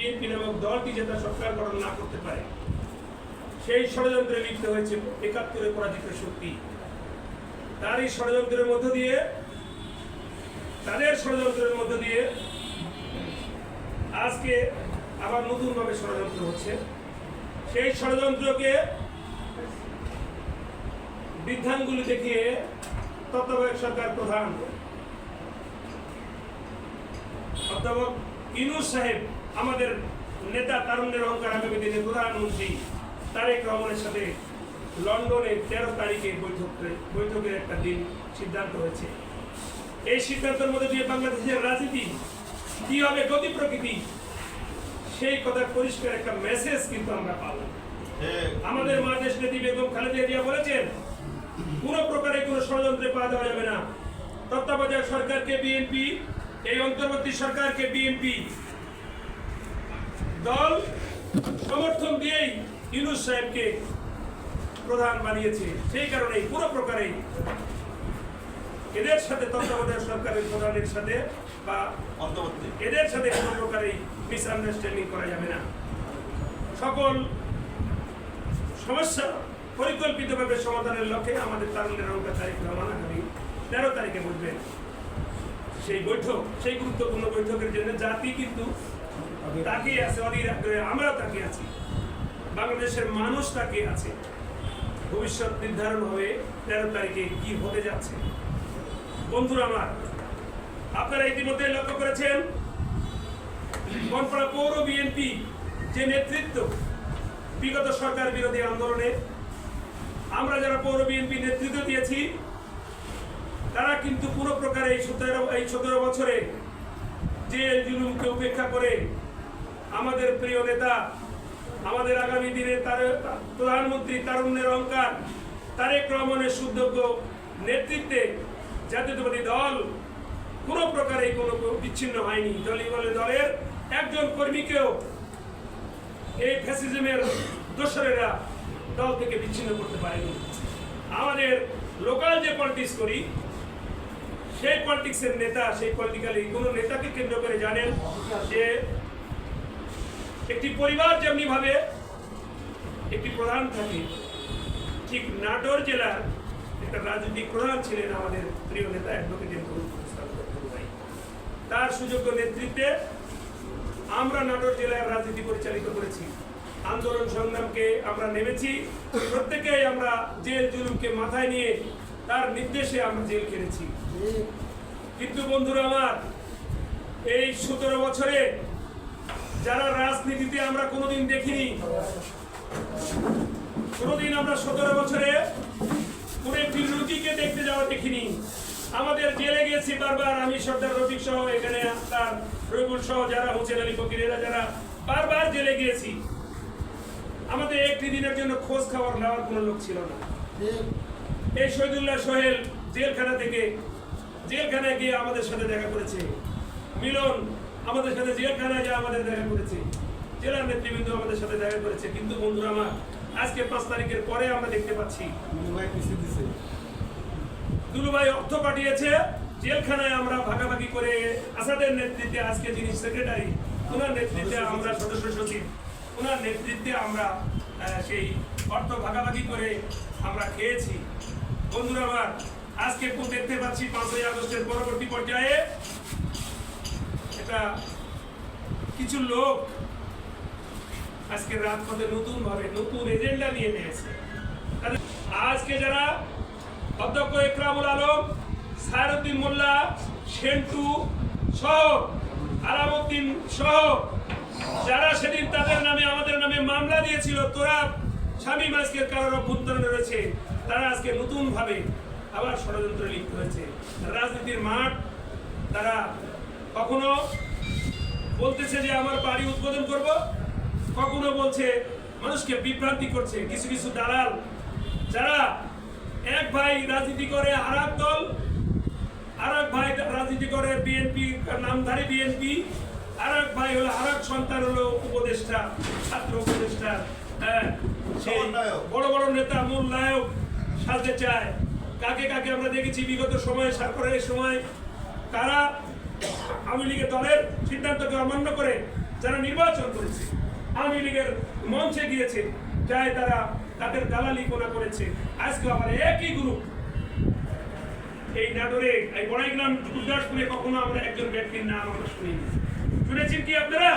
BNP নামক দলটি যাতে সরকার গঠন না করতে পারে সেই ষড়যন্ত্রে লিপ্ত হয়েছে ৭১ পরাজিত শক্তি। তারই ষড়যন্ত্রের মধ্য দিয়ে আজকে আবার নতুনভাবে ষড়যন্ত্র হচ্ছে। সেই ষড়যন্ত্রকে বৃদ্ধাঙ্গুলি দেখিয়ে তত্ত্বাবধায়ক সরকার প্রধান অধ্যাপক ইউনূস সাহেব, আমাদের নেতা, তারুণ্যের অহংকার, আগামী দিনের প্রধানমন্ত্রী তারেক রহমানের সাথে লন্ডনে 13 তারিখে বৈঠকের একটা দিন সিদ্ধান্ত হয়েছে। এই সিদ্ধান্তের মধ্যে দিয়ে বাংলাদেশের রাজনীতি কি হবে, গতি প্রকৃতি, সেই কথার পরিষ্কার একটা মেসেজ কিন্তু আমরা পাবো। আমাদের মা দেশ নেত্রী বেগম খালেদা জিয়া বলেছেন, কোন প্রকারে কোন ষড়যন্ত্রে পা দেওয়া যাবে না। তত্ত্বাবধায়ক সরকারকে বিএনপি, এই অন্তর্বর্তী সরকারকে বিএনপি দল সমর্থন দিয়েই ইউনূস সাহেবকে প্রধান বানিয়েছে। সেই কারণে পুরো প্রকারে এদের সাথে, তত্ত্বাবধায়ক সরকারের প্রধানের সাথে বা অন্তর্বর্তী এদের সাথে কোনো প্রকারেই মিসআন্ডারস্ট্যান্ডিং করা যাবে না। সকল সমস্যা পরিকল্পিতভাবে সমাধানের লক্ষ্যে আমাদের তারুণ্যের অহংকার তারেক রহমান আগামী 13 তারিখে বসবেন। সেই বৈঠক, সেই গুরুত্বপূর্ণ বৈঠকের জন্য জাতি কিন্তু তাকিয়ে আছে, অধীর আগ্রহে আমরাও তাকিয়ে আছি, বাংলাদেশের মানুষ তাকিয়ে আছে। ভবিষ্যৎ নির্ধারণ হবে 13 তারিখে কি হতে যাচ্ছে। বন্ধুরা আমার, আপনারা ইতিমধ্যে লক্ষ্য করেছেন বনপাড়া পৌর বিএনপি যে নেতৃত্ব বিগত সরকার বিরোধী আন্দোলনে আমরা যারা পৌর বিএনপি নেতৃত্ব দিয়েছি, তারা কিন্তু পুরো প্রকারে এই 17 বছরে যে জুলুমকে উপেক্ষা করে আমাদের প্রিয় নেতা, আমাদের আগামী দিনে প্রধানমন্ত্রী, তারুণ্যের অহংকার তারেক রহমানের সুযোগ্য নেতৃত্বে জাতীয়তাবাদী দল কোনো প্রকারে কোনো বিচ্ছিন্ন হয়নি। দলের একজন কর্মীকেও এই ফ্যাসিজমের দোসরেরা দল থেকে বিচ্ছিন্ন করতে পারেনি। আমাদের লোকাল যে পলিটিক্স করি, সেই পলিটিক্সের নেতা, সেই পলিটিক্যালি কোনো নেতাকে কেন্দ্র করে জানেন যে একটি পরিবার যেমনি ভাবে একটি প্রধান থাকে, ঠিক নাটোর জেলার একটা রাজনৈতিক প্রধান ছিলেন আমাদের প্রিয় নেতা অ্যাডভোকেট ভাই। তার সুযোগ্য নেতৃত্বে আমরা নাটোর জেলার রাজনীতি পরিচালিত করেছি। আন্দোলন সংগ্রামকে আমরা নেমেছি, প্রত্যেকেই আমরা জেল জুলুমকে মাথায় নিয়ে তার নির্দেশে আমরা জেল খেলেছি। কিন্তু বন্ধুরা আমার, এই 17 বছরে যারা রাজনীতিতে আমরা কোনোদিন দেখিনি, কোনোদিন আমরা 17 বছরে কোন একটি রুগীকে দেখতে যাওয়া দেখিনি। আমাদের জেলে গিয়েছি বারবার, আমি সর্দার রফিক সহ, এখানে তার রবিউল সহ যারা, হোসেন আলী ফকির, এরা যারা বারবার জেলে গিয়েছি, আমাদের একটি দিনের জন্য খোঁজ খাবার নেওয়ার কোনো লোক ছিল না। এই শহীদুল্লাহ সোহেল জেলখানায় গিয়ে আমাদের সাথে দেখা করেছে, মিলন আমাদের সাথে জেলখানায় গিয়ে আমাদের দেখা করেছে, জেলার নেতৃবৃন্দ আমাদের সাথে দেখা করেছে। কিন্তু বন্ধুরা আমার, আজকে 5 তারিখের পরে আমরা দেখতে পাচ্ছি দুলুভাই অর্থ পাঠিয়েছে জেলখানায়, আমরা ভাগাভাগি করে আসাদের নেতৃত্বে, আজকে যিনি সেক্রেটারি, ওনার নেতৃত্বে আমরা সদস্য সচিব, ওনার নেতৃত্বে আমরা সেই অর্থ ভাগাভাগি করে আমরা খেয়েছি। বন্ধুরা আমার, আজকে দেখতে পাচ্ছি 5ই আগস্টের পরবর্তী পর্যায়ে এটা কিছু লোক আজকে রাজপথে নতুন এজেন্ডা নিয়ে নিয়েছে। আজকে যারা অধ্যক্ষ ইকরামুল আলম, সায়রউদ্দিন মোল্লা, সেন্টু সহ, আলামউদ্দিন সহ যারা সেদিন তাদের নামে, আমাদের নামে মামলা দিয়েছিল, তোরা শামীম আজকের কারোর অভ্যন্তরণে রয়েছে, তারা আজকে নতুন ভাবে আবার ষড়যন্ত্রে লিপ্ত হয়েছে। রাজনীতির মাঠ, তারা কখনো বলতেছে যে আমার বাড়ি উদ্বোধন করব, কখনো বলছে মানুষকে বিভ্রান্তি করছে। কিছু কিছু দালাল যারা এক ভাই রাজনীতি করে আরেক দল, আরেক ভাই রাজনীতি করে বিএনপি নামধারী বিএনপি, আরেক ভাই হলো আরেক সন্তান হলো উপদেষ্টা, ছাত্র উপদেষ্টা, বড় বড় নেতা মূল নায়ক সাজতে চায়। কাকে কাকে আমরা দেখেছি বিগত সময়ে, সরকারের সময় কারা আওয়ামী লীগের দলের সিদ্ধান্তকে অমান্য করে যারা নির্বাচন করেছে, আওয়ামী লীগের মঞ্চে গিয়েছে, যায় তারা তাদের দালালি কোনা করেছে। আজকে আবার একই গ্রুপ এই নাটোরে, এই বড়াইগ্রাম, গুরদাসপুরে কখনো আমরা একজন ব্যক্তির নাম আমরা শুনিনি। শুনেছেন কি আপনারা?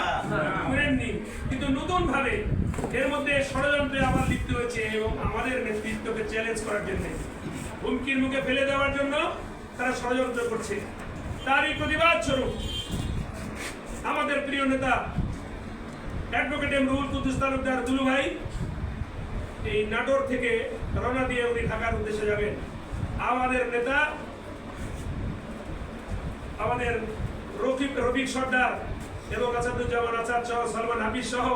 শুনেননি। কিন্তু নতুন ভাবে এর মধ্যে ষড়যন্ত্রে আবার লিপ্ত হয়েছে এবং আমাদের নেতৃত্বকে চ্যালেঞ্জ করার জন্য, হুমকির মুখে ফেলে দেওয়ার জন্য তারা ষড়যন্ত্র করছে। তারই প্রতিবাদ স্বরূপ আমাদের প্রিয় নেতা অ্যাডভোকেট এম রুহুল কুদ্দুস তালুকদার দুলু ভাই এই নাটোর থেকে রওনা দিয়ে উনি ঢাকার উদ্দেশ্যে যাবেন। আমাদের নেতা, আমাদের রফিক সর্দার এবং আসাদুজ্জামান আচার সহ, সালমান হাফিজ সহ